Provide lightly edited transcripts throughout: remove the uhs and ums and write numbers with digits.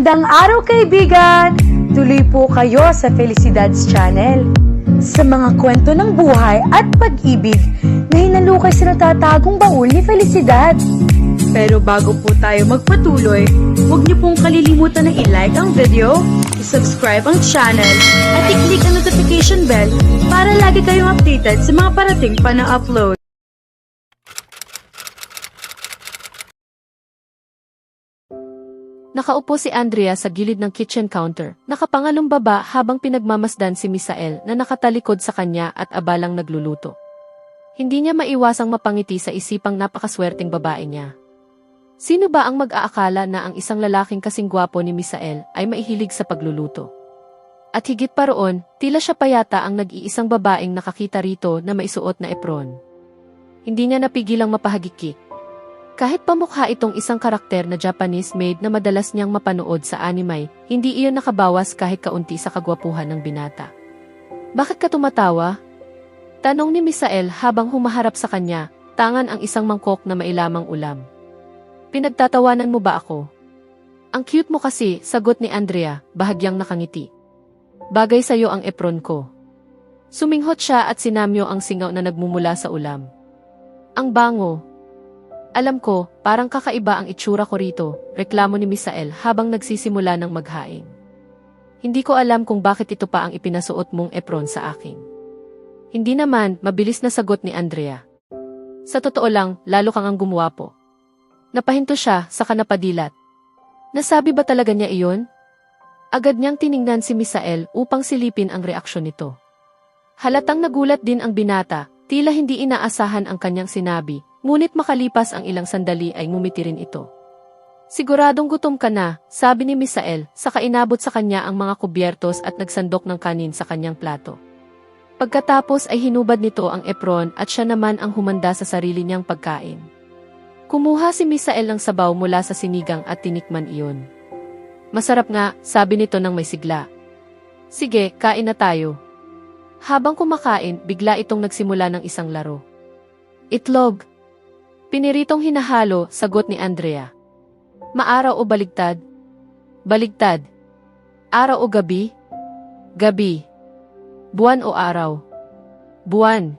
Magandang araw kaibigan! Tuloy po kayo sa Felicidad's Channel. Sa mga kwento ng buhay at pag-ibig na hinalukay sa natatagong baul ni Felicidad. Pero bago po tayo magpatuloy, huwag niyo pong kalilimutan na i-like ang video, i-subscribe ang channel, at i-click ang notification bell para lagi kayong updated sa mga parating pa na upload. Nakaupo si Andrea sa gilid ng kitchen counter, nakapangalumbaba habang pinagmamasdan si Misael na nakatalikod sa kanya at abalang nagluluto. Hindi niya maiwasang mapangiti sa isipang napakaswerteng babae niya. Sino ba ang mag-aakala na ang isang lalaking kasing gwapo ni Misael ay maihilig sa pagluluto? At higit pa roon, tila siya pa yata ang nag-iisang babaeng nakakita rito na maisuot na apron. Hindi niya napigilang mapahagiki. Kahit pamukha itong isang karakter na Japanese maid na madalas niyang mapanood sa anime, hindi iyon nakabawas kahit kaunti sa kagwapuhan ng binata. Bakit ka tumatawa? Tanong ni Misael habang humaharap sa kanya, tangan ang isang mangkok na mailamang ulam. Pinagtatawanan mo ba ako? Ang cute mo kasi, sagot ni Andrea, bahagyang nakangiti. Bagay sa'yo ang apron ko. Suminghot siya at sinamyo ang singaw na nagmumula sa ulam. Ang bango. Alam ko, parang kakaiba ang itsura ko rito, reklamo ni Misael habang nagsisimula ng maghain. Hindi ko alam kung bakit ito pa ang ipinasuot mong apron sa akin. Hindi naman, mabilis na sagot ni Andrea. Sa totoo lang, lalo kang ang gumwapo. Napahinto siya, saka napadilat. Nasabi ba talaga niya iyon? Agad niyang tiningnan si Misael upang silipin ang reaksyon nito. Halatang nagulat din ang binata, tila hindi inaasahan ang kanyang sinabi. Ngunit makalipas ang ilang sandali ay ngumiti rin ito. Siguradong gutom ka na, sabi ni Misael, saka inabot sa kanya ang mga kubyertos at nagsandok ng kanin sa kanyang plato. Pagkatapos ay hinubad nito ang apron at siya naman ang humanda sa sarili niyang pagkain. Kumuha si Misael ng sabaw mula sa sinigang at tinikman iyon. Masarap nga, sabi nito ng may sigla. Sige, kain na tayo. Habang kumakain, bigla itong nagsimula ng isang laro. Itlog. Piniritong hinahalo, sagot ni Andrea. Maaraw o baligtad? Baligtad. Araw o gabi? Gabi. Buwan o araw? Buwan.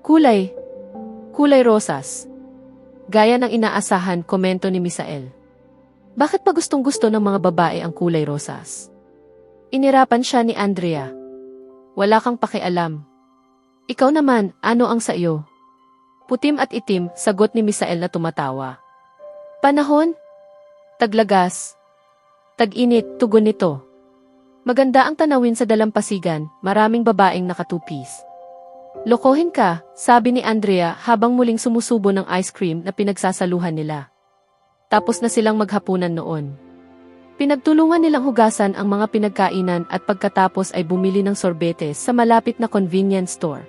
Kulay? Kulay rosas. Gaya ng inaasahan, komento ni Misael. Bakit pa gustong-gusto ng mga babae ang kulay rosas? Inirapan siya ni Andrea. Wala kang pakialam. Ikaw naman, ano ang sa iyo? Putim at itim, sagot ni Misael na tumatawa. Panahon? Taglagas. Tag-init, tugon nito. Maganda ang tanawin sa dalampasigan, maraming babaeng nakatupis. Lokohin ka, sabi ni Andrea habang muling sumusubo ng ice cream na pinagsasaluhan nila. Tapos na silang maghapunan noon. Pinagtulungan nilang hugasan ang mga pinagkainan at pagkatapos ay bumili ng sorbetes sa malapit na convenience store.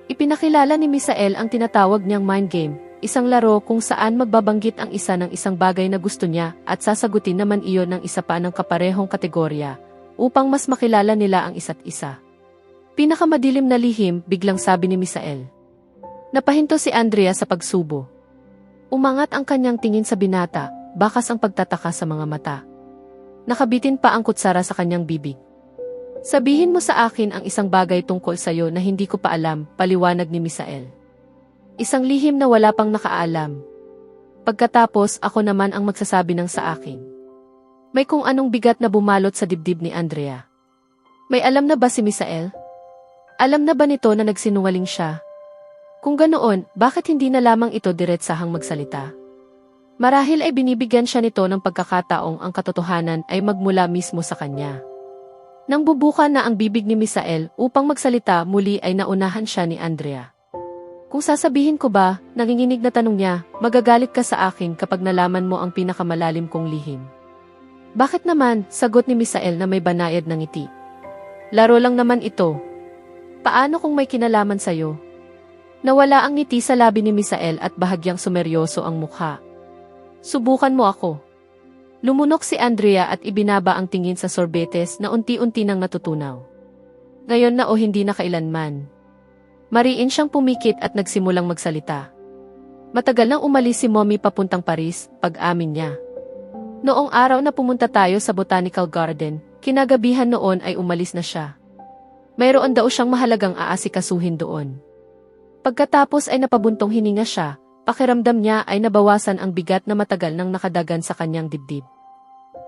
Ipinakilala ni Misael ang tinatawag niyang mind game, isang laro kung saan magbabanggit ang isa ng isang bagay na gusto niya at sasagutin naman iyon ng isa pa ng kaparehong kategorya upang mas makilala nila ang isa't isa. Pinakamadilim na lihim, biglang sabi ni Misael. Napahinto si Andrea sa pagsubo. Umangat ang kanyang tingin sa binata, bakas ang pagtataka sa mga mata. Nakabitin pa ang kutsara sa kanyang bibig. Sabihin mo sa akin ang isang bagay tungkol sa'yo na hindi ko pa alam, paliwanag ni Misael. Isang lihim na wala pang nakaalam. Pagkatapos, ako naman ang magsasabi ng sa akin. May kung anong bigat na bumalot sa dibdib ni Andrea. May alam na ba si Misael? Alam na ba nito na nagsinungaling siya? Kung ganoon, bakit hindi na lamang ito diretsahang magsalita? Marahil ay binibigyan siya nito ng pagkakataong ang katotohanan ay magmula mismo sa kanya. Nang bubuka na ang bibig ni Misael upang magsalita muli ay naunahan siya ni Andrea. Kung sasabihin ko ba, nanginginig na tanong niya, magagalit ka sa akin kapag nalaman mo ang pinakamalalim kong lihim. Bakit naman, sagot ni Misael na may banayad ng ngiti. Laro lang naman ito. Paano kung may kinalaman sa'yo? Nawala ang ngiti sa labi ni Misael at bahagyang sumeryoso ang mukha. Subukan mo ako. Lumunok si Andrea at ibinaba ang tingin sa sorbetes na unti-unti nang natutunaw. Ngayon na o hindi na kailanman. Mariin siyang pumikit at nagsimulang magsalita. Matagal nang umalis si Mommy papuntang Paris, pag-amin niya. Noong araw na pumunta tayo sa botanical garden, kinagabihan noon ay umalis na siya. Mayroon daw siyang mahalagang aasikasuhin doon. Pagkatapos ay napabuntong hininga siya, pakiramdam niya ay nabawasan ang bigat na matagal nang nakadagan sa kanyang dibdib.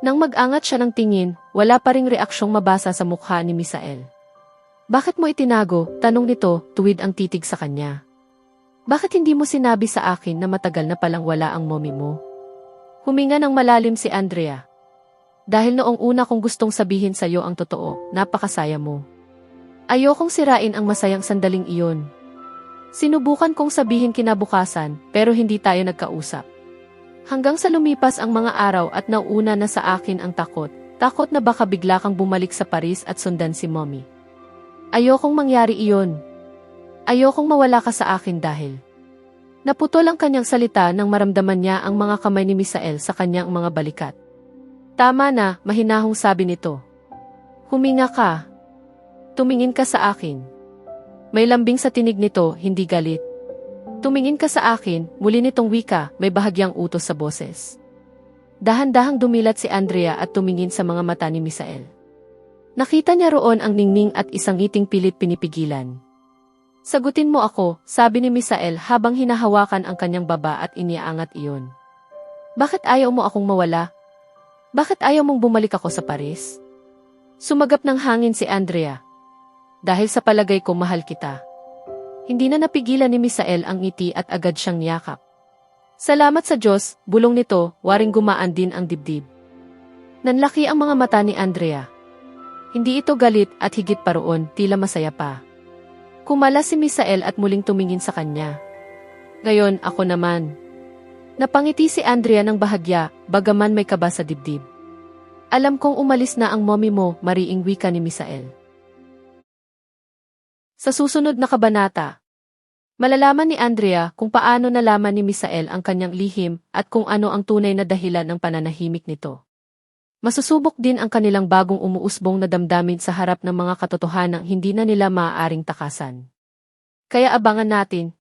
Nang mag-angat siya ng tingin, wala pa ring reaksyong mabasa sa mukha ni Misael. "Bakit mo itinago?" tanong nito, tuwid ang titig sa kanya. "Bakit hindi mo sinabi sa akin na matagal na palang wala ang mommy mo?" Huminga ng malalim si Andrea. "Dahil noong una kong gustong sabihin sa iyo ang totoo, napakasaya mo. Ayokong sirain ang masayang sandaling iyon. Sinubukan kong sabihin kinabukasan, pero hindi tayo nagkausap. Hanggang sa lumipas ang mga araw at nauna na sa akin ang takot na baka bigla kang bumalik sa Paris at sundan si mommy. Ayokong mangyari iyon. Ayokong mawala ka sa akin dahil..." Naputol ang kanyang salita nang maramdaman niya ang mga kamay ni Misael sa kanyang mga balikat. "Tama na," mahinahong sabi nito. "Huminga ka. Tumingin ka sa akin." May lambing sa tinig nito, hindi galit. "Tumingin ka sa akin," muli nitong wika, may bahagyang utos sa boses. Dahan-dahang dumilat si Andrea at tumingin sa mga mata ni Misael. Nakita niya roon ang ningning at isang ngiting pilit pinipigilan. "Sagutin mo ako," sabi ni Misael habang hinahawakan ang kanyang baba at iniaangat iyon. "Bakit ayaw mo akong mawala? Bakit ayaw mong bumalik ako sa Paris?" Sumagap ng hangin si Andrea. "Dahil sa palagay ko mahal kita." Hindi na napigilan ni Misael ang ngiti at agad siyang niyakap. "Salamat sa Diyos," bulong nito, waring gumaan din ang dibdib. Nanlaki ang mga mata ni Andrea. Hindi ito galit at higit pa roon, tila masaya pa. Kumala si Misael at muling tumingin sa kanya. "Ngayon, ako naman." Napangiti si Andrea ng bahagya, bagaman may kaba sa dibdib. "Alam kong umalis na ang mommy mo," mariing wika ni Misael. Sa susunod na kabanata, malalaman ni Andrea kung paano nalaman ni Misael ang kanyang lihim at kung ano ang tunay na dahilan ng pananahimik nito. Masusubok din ang kanilang bagong umuusbong na damdamin sa harap ng mga katotohanang hindi na nila maaaring takasan. Kaya abangan natin,